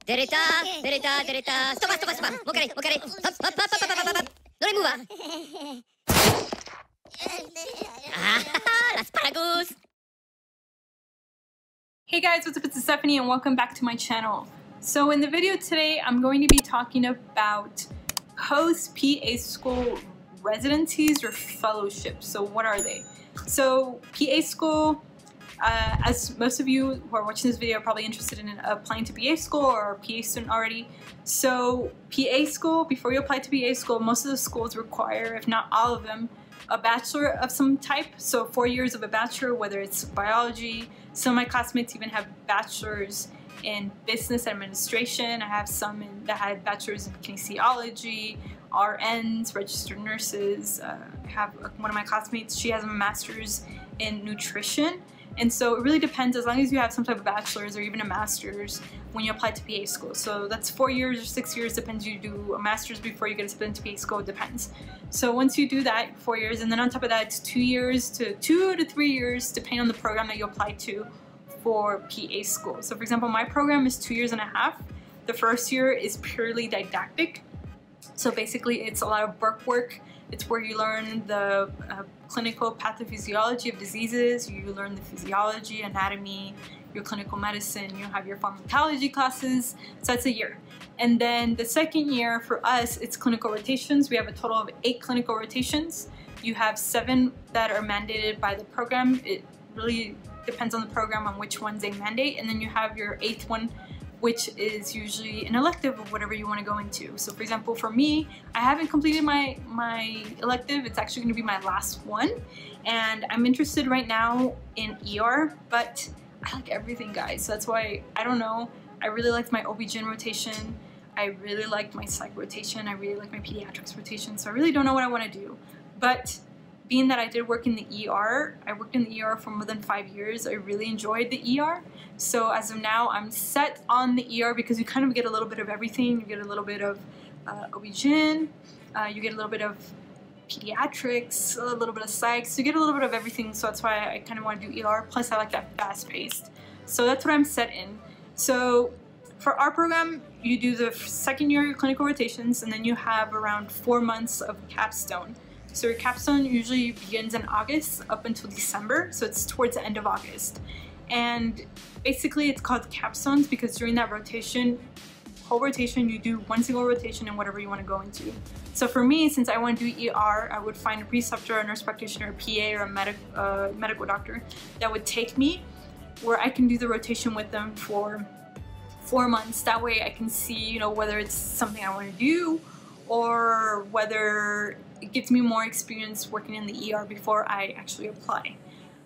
Dereta, dereta, dereta. Stoppa, stoppa, stoppa. Muokare, muokare. Hop, hop, hop, hop, hop, hop, hop. Non è muova. Ah, l'asparagus. Hey guys, what's up? It's Stephanie and welcome back to my channel. So in the video today, I'm going to be talking about post-PA school residencies or fellowships. So what are they? So PA school, as most of you who are watching this video are probably interested in applying to PA school or a PA student already. So PA school, before you apply to PA school, most of the schools require, if not all of them, a bachelor of some type. So 4 years of a bachelor, whether it's biology. Some of my classmates even have bachelors in business administration. I have some that had bachelors in kinesiology, RNs, registered nurses. I have one of my classmates, she has a master's in nutrition. And so it really depends, as long as you have some type of bachelor's or even a master's when you apply to PA school. So that's 4 years or 6 years, depends. You do a master's before you get accepted into PA school, it depends. So once you do that, 4 years, and then on top of that, it's 2 years to 2 to 3 years, depending on the program that you apply to for PA school. So for example, my program is 2 years and a half. The first year is purely didactic. So basically it's a lot of work. It's where you learn the clinical pathophysiology of diseases, you learn the physiology, anatomy, your clinical medicine, you have your pharmacology classes, so that's a year. And then the second year for us, it's clinical rotations. We have a total of 8 clinical rotations. You have 7 that are mandated by the program. It really depends on the program on which ones they mandate. And then you have your 8th one, which is usually an elective of whatever you want to go into. So for example, for me, I haven't completed my elective. It's actually going to be my last one. And I'm interested right now in ER, but I like everything, guys. So that's why, I don't know, I really liked my OB-GYN rotation. I really liked my psych rotation. I really like my pediatrics rotation. So I really don't know what I want to do. But being that I did work in the ER, I worked in the ER for more than 5 years. I really enjoyed the ER. So as of now, I'm set on the ER because you kind of get a little bit of everything. You get a little bit of OB-GYN, you get a little bit of pediatrics, a little bit of psych, so you get a little bit of everything. So that's why I kind of want to do ER, plus I like that fast-paced. So that's what I'm set in. So for our program, you do the second year of clinical rotations, and then you have around 4 months of capstone. So your capstone usually begins in August up until December, so it's towards the end of August. And basically it's called capstones because during that rotation, whole rotation, you do one single rotation in whatever you want to go into. So for me, since I want to do ER, I would find a preceptor, a nurse practitioner, a PA, or a medical doctor that would take me where I can do the rotation with them for 4 months. That way I can see, you know, whether it's something I want to do or whether it gives me more experience working in the ER before I actually apply.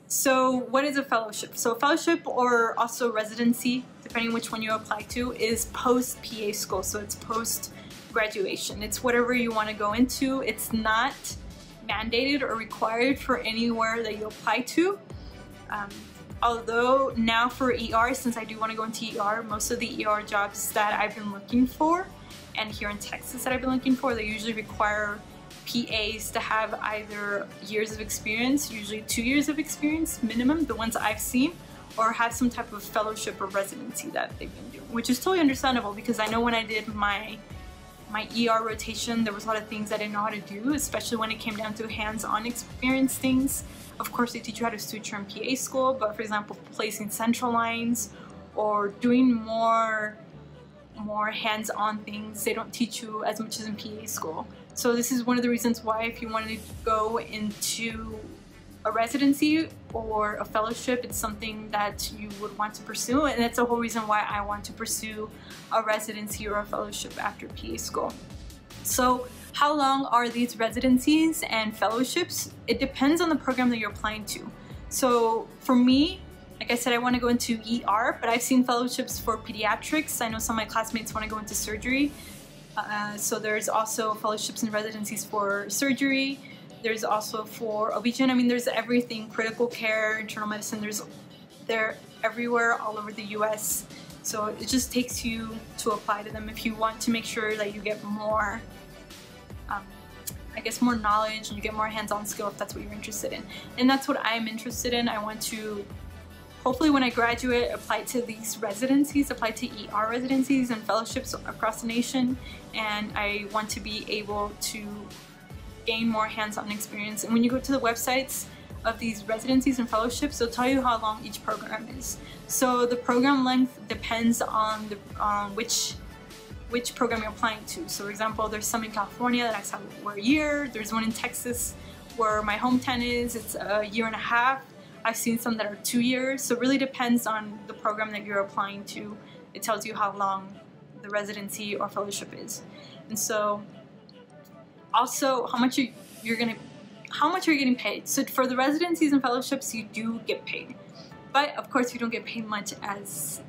So what is a fellowship? So a fellowship, or also residency, depending which one you apply to, is post-PA school. So it's post-graduation. It's whatever you want to go into. It's not mandated or required for anywhere that you apply to. Although now for ER, since I do want to go into ER, most of the ER jobs that I've been looking for, and here in Texas that I've been looking for, they usually require PAs to have either years of experience, usually 2 years of experience minimum, the ones I've seen, or have some type of fellowship or residency that they've been doing, which is totally understandable because I know when I did my ER rotation, there was a lot of things I didn't know how to do, especially when it came down to hands-on experience things. Of course, they teach you how to suture in PA school, but for example, placing central lines or doing more hands-on things, they don't teach you as much as in PA school. So this is one of the reasons why if you wanted to go into a residency or a fellowship, it's something that you would want to pursue, and that's the whole reason why I want to pursue a residency or a fellowship after PA school. So how long are these residencies and fellowships? It depends on the program that you're applying to. So for me, like I said, I want to go into ER, but I've seen fellowships for pediatrics. I know some of my classmates want to go into surgery. So there's also fellowships and residencies for surgery. There's also for OB-GYN. I mean, there's everything, critical care, internal medicine. They're everywhere, all over the US. So it just takes you to apply to them if you want to make sure that you get more, I guess, more knowledge and you get more hands-on skill if that's what you're interested in. And that's what I'm interested in. I want to hopefully when I graduate, apply to these residencies, apply to ER residencies and fellowships across the nation, and I want to be able to gain more hands-on experience. And when you go to the websites of these residencies and fellowships, they'll tell you how long each program is. So the program length depends on which program you're applying to. So for example, there's some in California that were a year, there's one in Texas where my hometown is, it's a year and a half. I've seen some that are 2 years, so it really depends on the program that you're applying to. It tells you how long the residency or fellowship is. And so also how much you're getting paid. So for the residencies and fellowships, you do get paid, but of course you don't get paid much as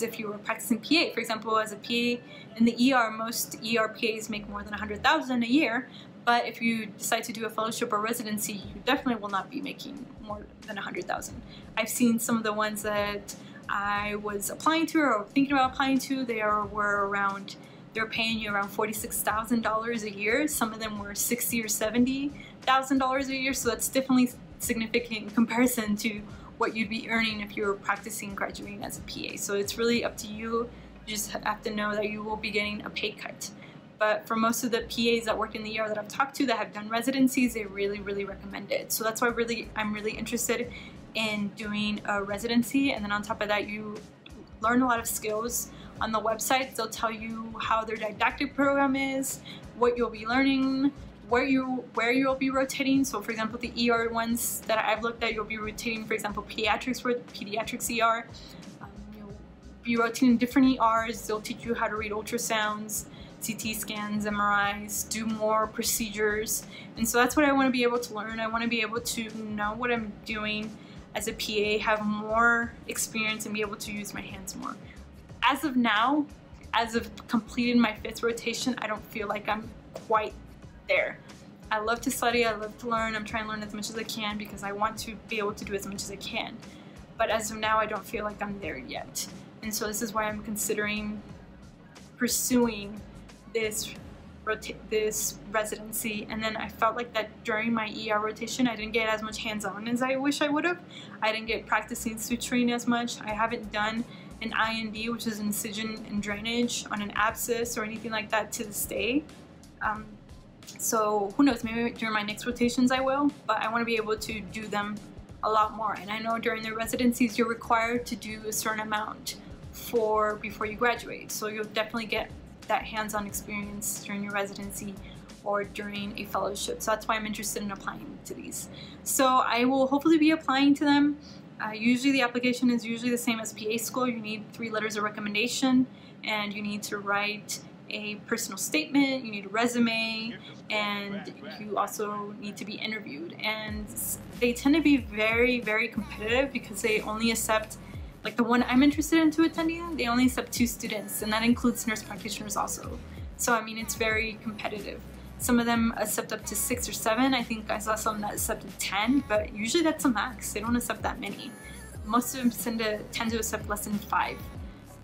if you were practicing PA. For example, as a PA in the ER, most ER PAs make more than $100,000 a year. But if you decide to do a fellowship or residency, you definitely will not be making more than $100,000. I've seen some of the ones that I was applying to or thinking about applying to, they're paying you around $46,000 a year. Some of them were $60,000 or $70,000 a year, so that's definitely significant in comparison to what you'd be earning if you were practicing graduating as a PA. So it's really up to you. You just have to know that you will be getting a pay cut. But for most of the PAs that work in the ER that I've talked to that have done residencies, they really, really recommend it. So that's why I'm really interested in doing a residency. And then on top of that, you learn a lot of skills. On the website, they'll tell you how their didactic program is, what you'll be learning, where you'll be rotating. So for example, the ER ones that I've looked at, you'll be rotating, for example, pediatrics ER. You'll be rotating different ERs. They'll teach you how to read ultrasounds, CT scans, MRIs, do more procedures. And so that's what I want to be able to learn. I want to be able to know what I'm doing as a PA, have more experience, and be able to use my hands more. As of now, as I've completed my 5th rotation, I don't feel like I'm quite there. I love to study, I love to learn, I'm trying to learn as much as I can because I want to be able to do as much as I can. But as of now, I don't feel like I'm there yet. And so this is why I'm considering pursuing this residency. And then I felt like that during my ER rotation, I didn't get as much hands-on as I wish I would have. I didn't get practicing suturing as much. I haven't done an IND, which is incision and drainage, on an abscess or anything like that to this day. So who knows, maybe during my next rotations I will, but I want to be able to do them a lot more. And I know during the residencies you're required to do a certain amount before you graduate, so you'll definitely get that hands-on experience during your residency or during a fellowship. So that's why I'm interested in applying to these. So I will hopefully be applying to them. Usually the application is usually the same as PA school. You need 3 letters of recommendation, and you need to write a personal statement, you need a resume, and you also need to be interviewed. And they tend to be very, very competitive because they only accept, like the one I'm interested in attending, they only accept 2 students, and that includes nurse practitioners also. So I mean, it's very competitive. Some of them accept up to 6 or 7. I think I saw some that accepted 10, but usually that's a max. They don't accept that many. Most of them tend to accept less than 5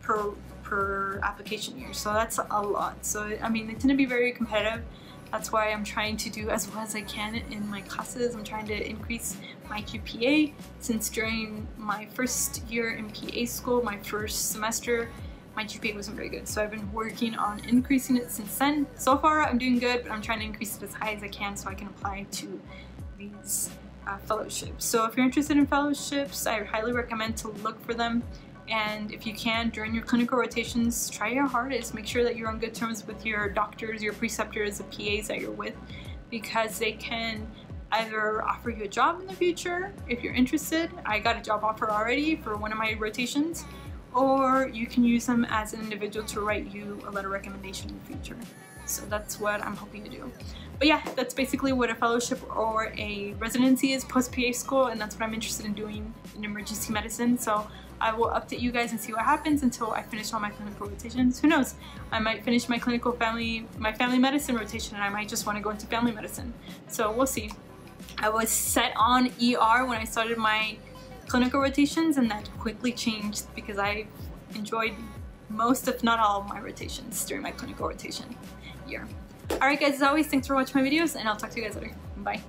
per application year, so that's a lot. So I mean, they tend to be very competitive. That's why I'm trying to do as well as I can in my classes. I'm trying to increase my GPA, since during my first year in PA school, my first semester, my GPA wasn't very good. So I've been working on increasing it since then. So far I'm doing good, but I'm trying to increase it as high as I can so I can apply to these fellowships. So if you're interested in fellowships, I highly recommend to look for them. And if you can, during your clinical rotations, try your hardest. Make sure that you're on good terms with your doctors, your preceptors, the PAs that you're with, because they can either offer you a job in the future if you're interested. I got a job offer already for one of my rotations, or you can use them as an individual to write you a letter of recommendation in the future. So that's what I'm hoping to do. But yeah, that's basically what a fellowship or a residency is post-PA school, and that's what I'm interested in doing in emergency medicine. So I will update you guys and see what happens until I finish all my clinical rotations. Who knows? I might finish my family medicine rotation, and I might just want to go into family medicine. So we'll see. I was set on ER when I started my clinical rotations, and that quickly changed because I enjoyed most, if not all, of my rotations during my clinical rotation year. Alright guys, as always, thanks for watching my videos, and I'll talk to you guys later. Bye.